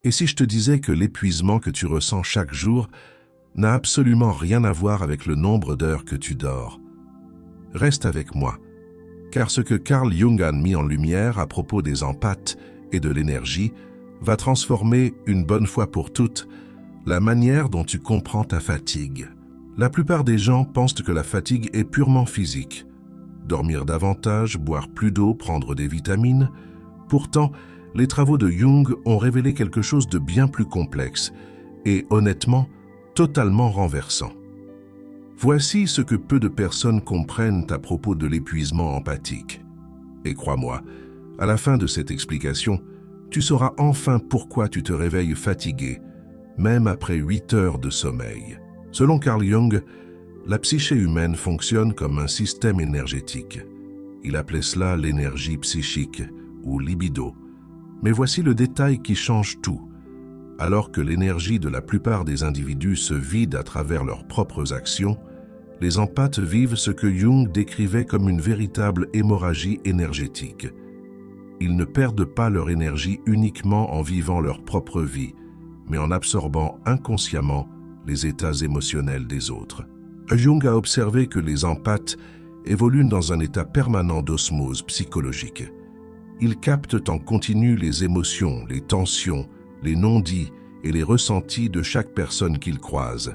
Et si je te disais que l'épuisement que tu ressens chaque jour n'a absolument rien à voir avec le nombre d'heures que tu dors? Reste avec moi, car ce que Carl Jung a mis en lumière à propos des empathes et de l'énergie va transformer une bonne fois pour toutes la manière dont tu comprends ta fatigue. La plupart des gens pensent que la fatigue est purement physique. Dormir davantage, boire plus d'eau, prendre des vitamines. Pourtant, les travaux de Jung ont révélé quelque chose de bien plus complexe et, honnêtement, totalement renversant. Voici ce que peu de personnes comprennent à propos de l'épuisement empathique. Et crois-moi, à la fin de cette explication, tu sauras enfin pourquoi tu te réveilles fatigué, même après 8 heures de sommeil. Selon Carl Jung, la psyché humaine fonctionne comme un système énergétique. Il appelait cela l'énergie psychique ou libido. Mais voici le détail qui change tout. Alors que l'énergie de la plupart des individus se vide à travers leurs propres actions, les empathes vivent ce que Jung décrivait comme une véritable hémorragie énergétique. Ils ne perdent pas leur énergie uniquement en vivant leur propre vie, mais en absorbant inconsciemment les états émotionnels des autres. Jung a observé que les empathes évoluent dans un état permanent d'osmose psychologique. Ils captent en continu les émotions, les tensions, les non-dits et les ressentis de chaque personne qu'ils croisent.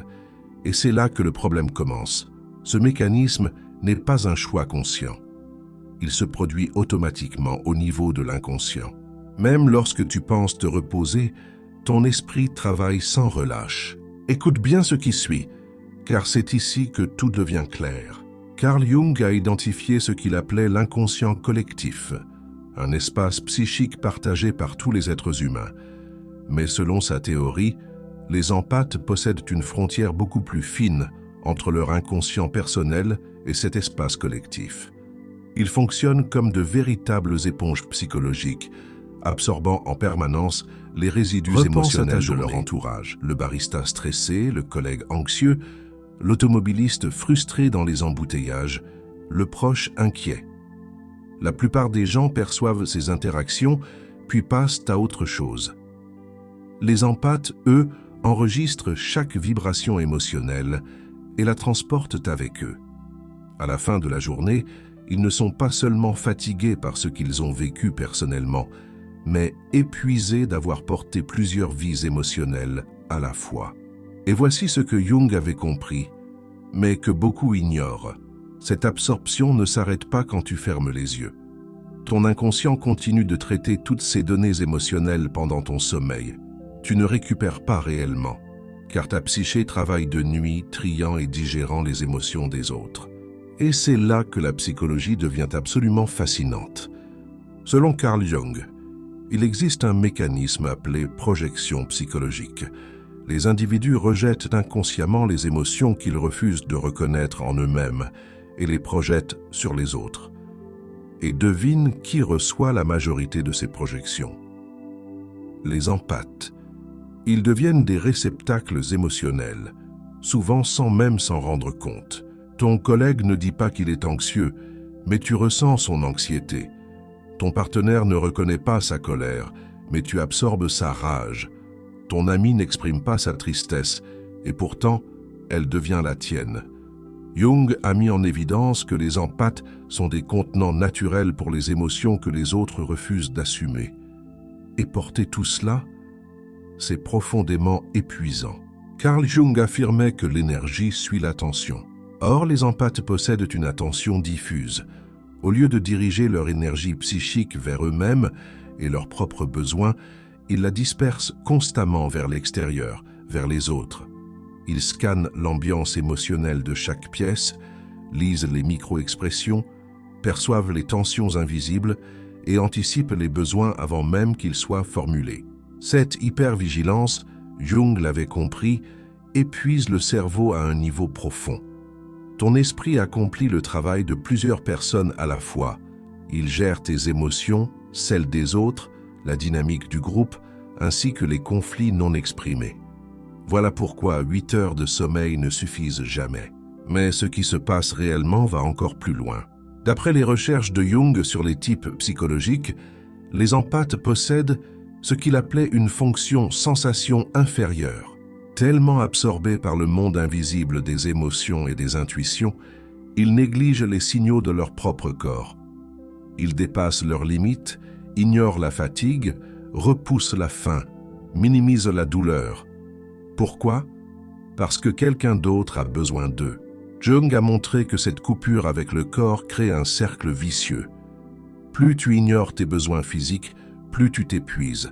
Et c'est là que le problème commence. Ce mécanisme n'est pas un choix conscient. Il se produit automatiquement au niveau de l'inconscient. Même lorsque tu penses te reposer, ton esprit travaille sans relâche. Écoute bien ce qui suit, car c'est ici que tout devient clair. Carl Jung a identifié ce qu'il appelait l'inconscient collectif, un espace psychique partagé par tous les êtres humains. Mais selon sa théorie, les empathes possèdent une frontière beaucoup plus fine entre leur inconscient personnel et cet espace collectif. Ils fonctionnent comme de véritables éponges psychologiques, absorbant en permanence les résidus émotionnels de leur entourage. Le barista stressé, le collègue anxieux, l'automobiliste frustré dans les embouteillages, le proche inquiet. La plupart des gens perçoivent ces interactions, puis passent à autre chose. Les empathes, eux, enregistrent chaque vibration émotionnelle et la transportent avec eux. À la fin de la journée, ils ne sont pas seulement fatigués par ce qu'ils ont vécu personnellement, mais épuisés d'avoir porté plusieurs vies émotionnelles à la fois. Et voici ce que Jung avait compris, mais que beaucoup ignorent. Cette absorption ne s'arrête pas quand tu fermes les yeux. Ton inconscient continue de traiter toutes ces données émotionnelles pendant ton sommeil. Tu ne récupères pas réellement, car ta psyché travaille de nuit, triant et digérant les émotions des autres. Et c'est là que la psychologie devient absolument fascinante. Selon Carl Jung, il existe un mécanisme appelé projection psychologique. Les individus rejettent inconsciemment les émotions qu'ils refusent de reconnaître en eux-mêmes et les projettent sur les autres. Et devine qui reçoit la majorité de ces projections. Les empathes. Ils deviennent des réceptacles émotionnels, souvent sans même s'en rendre compte. Ton collègue ne dit pas qu'il est anxieux, mais tu ressens son anxiété. Ton partenaire ne reconnaît pas sa colère, mais tu absorbes sa rage. Ton ami n'exprime pas sa tristesse, et pourtant, elle devient la tienne. Jung a mis en évidence que les empathes sont des contenants naturels pour les émotions que les autres refusent d'assumer. Et porter tout cela, c'est profondément épuisant. Carl Jung affirmait que l'énergie suit l'attention. Or, les empathes possèdent une attention diffuse. Au lieu de diriger leur énergie psychique vers eux-mêmes et leurs propres besoins, ils la dispersent constamment vers l'extérieur, vers les autres. Ils scannent l'ambiance émotionnelle de chaque pièce, lisent les micro-expressions, perçoivent les tensions invisibles et anticipent les besoins avant même qu'ils soient formulés. Cette hypervigilance, Jung l'avait compris, épuise le cerveau à un niveau profond. Ton esprit accomplit le travail de plusieurs personnes à la fois. Il gère tes émotions, celles des autres, la dynamique du groupe, ainsi que les conflits non exprimés. Voilà pourquoi 8 heures de sommeil ne suffisent jamais. Mais ce qui se passe réellement va encore plus loin. D'après les recherches de Jung sur les types psychologiques, les empathes possèdent ce qu'il appelait une fonction sensation inférieure. Tellement absorbé par le monde invisible des émotions et des intuitions, ils négligent les signaux de leur propre corps. Ils dépassent leurs limites, ignorent la fatigue, repoussent la faim, minimisent la douleur. Pourquoi? Parce que quelqu'un d'autre a besoin d'eux. Jung a montré que cette coupure avec le corps crée un cercle vicieux. Plus tu ignores tes besoins physiques, plus tu t'épuises.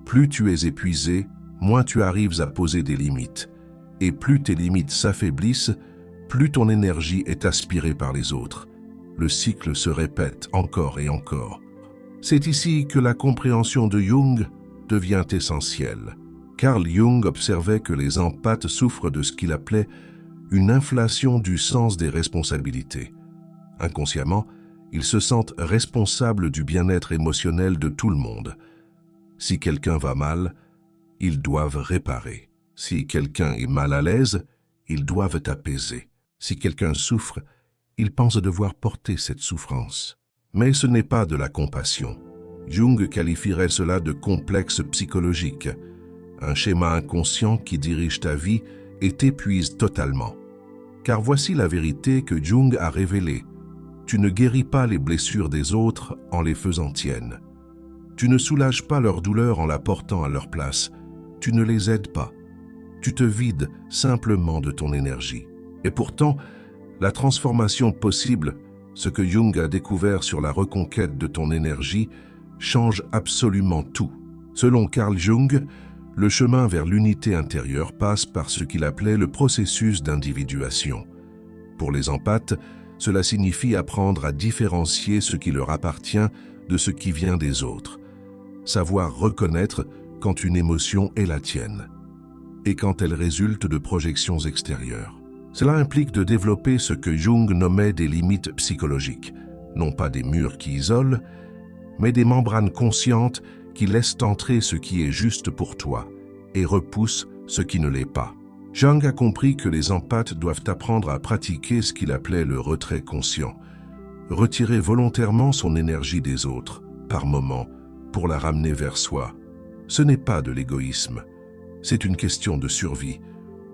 Plus tu es épuisé, moins tu arrives à poser des limites. Et plus tes limites s'affaiblissent, plus ton énergie est aspirée par les autres. Le cycle se répète encore et encore. C'est ici que la compréhension de Jung devient essentielle. Carl Jung observait que les empathes souffrent de ce qu'il appelait une inflation du sens des responsabilités. Inconsciemment, ils se sentent responsables du bien-être émotionnel de tout le monde. Si quelqu'un va mal, ils doivent réparer. Si quelqu'un est mal à l'aise, ils doivent apaiser. Si quelqu'un souffre, ils pensent devoir porter cette souffrance. Mais ce n'est pas de la compassion. Jung qualifierait cela de complexe psychologique, un schéma inconscient qui dirige ta vie et t'épuise totalement. Car voici la vérité que Jung a révélée. Tu ne guéris pas les blessures des autres en les faisant tiennes. Tu ne soulages pas leur douleur en la portant à leur place. Tu ne les aides pas. Tu te vides simplement de ton énergie. Et pourtant, la transformation possible, ce que Jung a découvert sur la reconquête de ton énergie, change absolument tout. Selon Carl Jung, le chemin vers l'unité intérieure passe par ce qu'il appelait le processus d'individuation. Pour les empathes, cela signifie apprendre à différencier ce qui leur appartient de ce qui vient des autres. Savoir reconnaître quand une émotion est la tienne et quand elle résulte de projections extérieures. Cela implique de développer ce que Jung nommait des limites psychologiques, non pas des murs qui isolent, mais des membranes conscientes qui laissent entrer ce qui est juste pour toi et repoussent ce qui ne l'est pas. Jung a compris que les empathes doivent apprendre à pratiquer ce qu'il appelait le retrait conscient, retirer volontairement son énergie des autres, par moments, pour la ramener vers soi. Ce n'est pas de l'égoïsme, c'est une question de survie.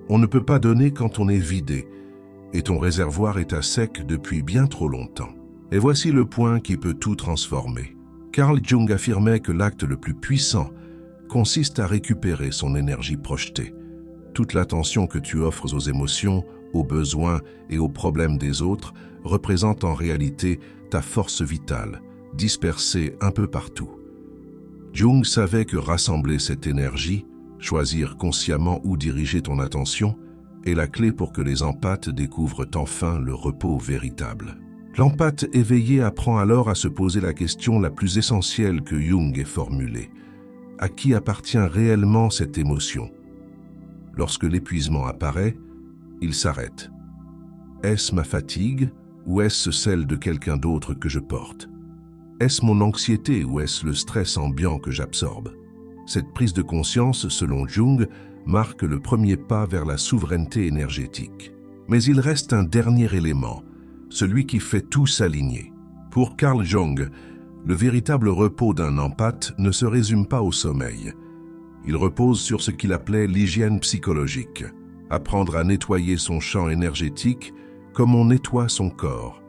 On ne peut pas donner quand on est vidé, et ton réservoir est à sec depuis bien trop longtemps. Et voici le point qui peut tout transformer. Carl Jung affirmait que l'acte le plus puissant consiste à récupérer son énergie projetée. Toute l'attention que tu offres aux émotions, aux besoins et aux problèmes des autres représente en réalité ta force vitale, dispersée un peu partout. Jung savait que rassembler cette énergie, choisir consciemment où diriger ton attention, est la clé pour que les empathes découvrent enfin le repos véritable. L'empathe éveillé apprend alors à se poser la question la plus essentielle que Jung ait formulée. À qui appartient réellement cette émotion? Lorsque l'épuisement apparaît, il s'arrête. Est-ce ma fatigue ou est-ce celle de quelqu'un d'autre que je porte? Est-ce mon anxiété ou est-ce le stress ambiant que j'absorbe? Cette prise de conscience, selon Jung, marque le premier pas vers la souveraineté énergétique. Mais il reste un dernier élément, celui qui fait tout s'aligner. Pour Carl Jung, le véritable repos d'un empathe ne se résume pas au sommeil. Il repose sur ce qu'il appelait l'hygiène psychologique, apprendre à nettoyer son champ énergétique comme on nettoie son corps.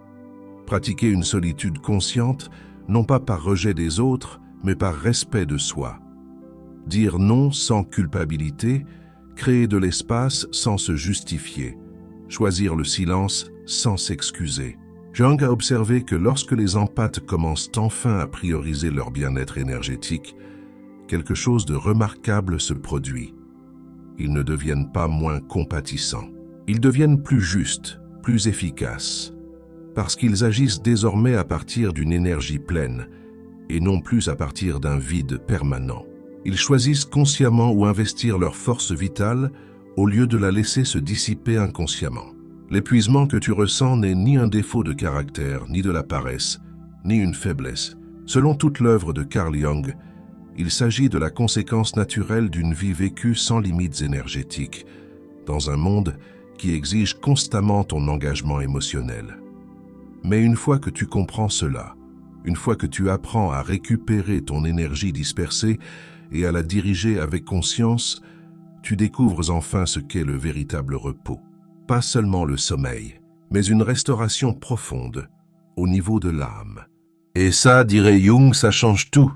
Pratiquer une solitude consciente, non pas par rejet des autres, mais par respect de soi. Dire non sans culpabilité, créer de l'espace sans se justifier, choisir le silence sans s'excuser. Jung a observé que lorsque les empathes commencent enfin à prioriser leur bien-être énergétique, quelque chose de remarquable se produit. Ils ne deviennent pas moins compatissants. Ils deviennent plus justes, plus efficaces, parce qu'ils agissent désormais à partir d'une énergie pleine et non plus à partir d'un vide permanent. Ils choisissent consciemment où investir leur force vitale au lieu de la laisser se dissiper inconsciemment. L'épuisement que tu ressens n'est ni un défaut de caractère, ni de la paresse, ni une faiblesse. Selon toute l'œuvre de Carl Jung, il s'agit de la conséquence naturelle d'une vie vécue sans limites énergétiques, dans un monde qui exige constamment ton engagement émotionnel. Mais une fois que tu comprends cela, une fois que tu apprends à récupérer ton énergie dispersée, et à la diriger avec conscience, tu découvres enfin ce qu'est le véritable repos. Pas seulement le sommeil, mais une restauration profonde, au niveau de l'âme. Et ça, dirait Jung, ça change tout.